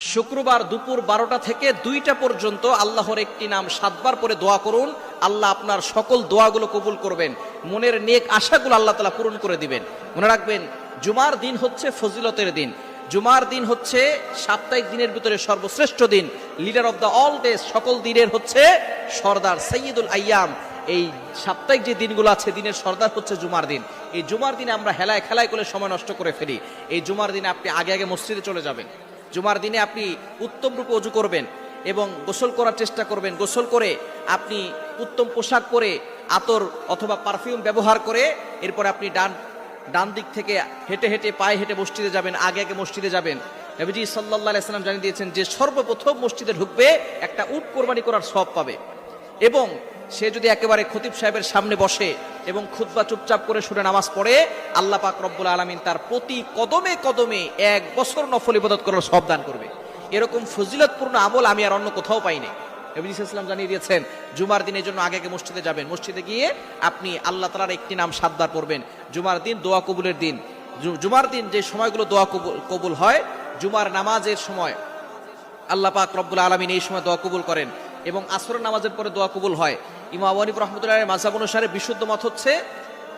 শুক্রবার দুপুর 12টা থেকে 2টা পর্যন্ত আল্লাহর একটি নাম 7 বার পরে দোয়া করুন। আল্লাহ আপনার সকল দোয়াগুলো কবুল করবেন, মনের নেক আশাগুলো আল্লাহ তাআলা পূরণ করে দিবেন। মনে রাখবেন, জুমার দিন হচ্ছে ফজিলতের দিন। জুমার দিন হচ্ছে সাপ্তাহিক দিনের ভিতরে সর্বশ্রেষ্ঠ দিন, leader of the all days, সকল দিনের হচ্ছে সর্দার, সৈয়দুল আইয়াম। এই সাপ্তাহিক যে দিনগুলো আছে, দিনের সর্দার হচ্ছে জুমার দিন। এই জুমার দিনে আমরা হেলায় খেলায় করে সময় নষ্ট করে ফেলি। এই জুমার দিনে আপনি আগে আগে মসজিদে চলে যাবেন। জুমার দিনে আপনি উত্তম রূপে ওযু করবেন এবং গোসল করার চেষ্টা করবেন। গোসল করে আপনি উত্তম পোশাক পরে, আতর অথবা পারফিউম ব্যবহার করে, এরপর আপনি ডান দিক থেকে হেঁটে হেঁটে পায়ে হেঁটে মসজিদে যাবেন, আগে আগে মসজিদে যাবেন। নবীজি সাল্লাল্লাহু আলাইহি সাল্লাম জানিয়ে দিয়েছেন যে সর্বপ্রথম মসজিদে ঢুকবে একটা উট কোরবানি করার সওয়াব পাবে। এবং সে যদি একেবারে খতিব সাহেবের সামনে বসে এবং খুতবা চুপচাপ করে শুনে নামাজ পড়ে, আল্লাহ পাক রব্বুল আলামিন তার প্রতি কদমে কদমে 1 বছর নফল ইবাদত করার সওয়াব দান করবে। এরকম ফজিলতপূর্ণ আমল আমি আর অন্য কোথাও পাইনি। নবী সাল্লাল্লাহু আলাইহি ওয়াসাল্লাম জানিয়ে দিয়েছেন জুমার দিনের জন্য আগে আগে মসজিদে যাবেন। মসজিদে গিয়ে আপনি আল্লাহ তাআলার একটি নাম 7 বার পড়বেন। জুমার দিন দোয়া কবুলের দিন। জুমার দিন যে সময়গুলো দোয়া কবুল হয়, জুমার নামাজের সময় আল্লাহ পাক রব্বুল আলামিন এই সময় দোয়া কবুল করেন এবং আসরের নামাজের পরে দোয়া কবুল হয়। ইমাম আবু হানিফা রাহমাতুল্লাহি আলাইহির মাযহাব অনুসারে বিশুদ্ধ মত হচ্ছে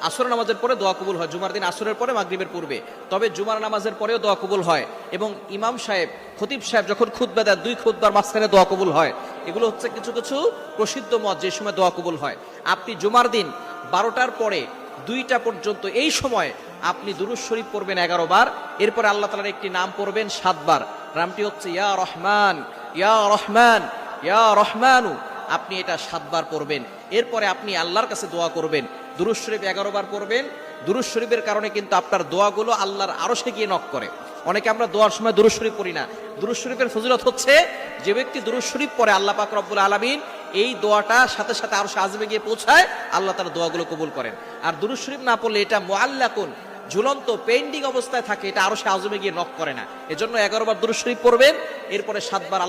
আসরের নামাজের পরে দোয়া কবুল হয়, জুমার দিন আসরের পরে মাগরিবের পূর্বে। তবে জুমার নামাজের পরেও দোয়া কবুল হয় এবং ইমাম সাহেব, খতিব সাহেব যখন খুতবা দেয়, 2 খুতবার মাঝখানে দোয়া কবুল হয়। এগুলো হচ্ছে কিছু কিছু প্রসিদ্ধ মত যে সময় দোয়া কবুল হয়। আপনি জুমার দিন 12টার পরে 2টা পর্যন্ত এই সময় আপনি দুরূদ শরীফ পড়বেন 11 বার। এরপরে আল্লাহ তাআলার একটি নাম পড়বেন 7 বার। নামটি হচ্ছে ইয়া রহমান, ইয়া রহমান, ইয়া রহমানু। আপনি এটা 7 বার পড়বেন। এরপরে আপনি আল্লাহর কাছে দোয়া করবেন। দুরূদ শরীফ 11 বার পড়বেন। দুরূদ শরীফের কারণে কিন্তু আপনার দোয়াগুলো আল্লাহর আরশে গিয়ে নক করে। অনেকে আমরা দোয়ার সময় দুরূদ শরীফ পড়ি না। দুরূদ শরীফের ফজিলত হচ্ছে, যে ব্যক্তি দুরূদ শরীফ পড়ে আল্লাহ পাক রব্বুল আলামিন এই দোয়াটা সাথে সাথে আরশে আযমে গিয়ে পৌঁছায়, আল্লাহ তার দোয়াগুলো কবুল করেন। আর দুরূদ শরীফ না পড়লে এটা মুআল্লাকুন, ঝুলন্ত পেন্ডিং অবস্থায় থাকে, এটা আরশে আযমে গিয়ে নক করে না। এজন্য 11 বার দুরূদ শরীফ পড়বেন, এরপরে 7 বার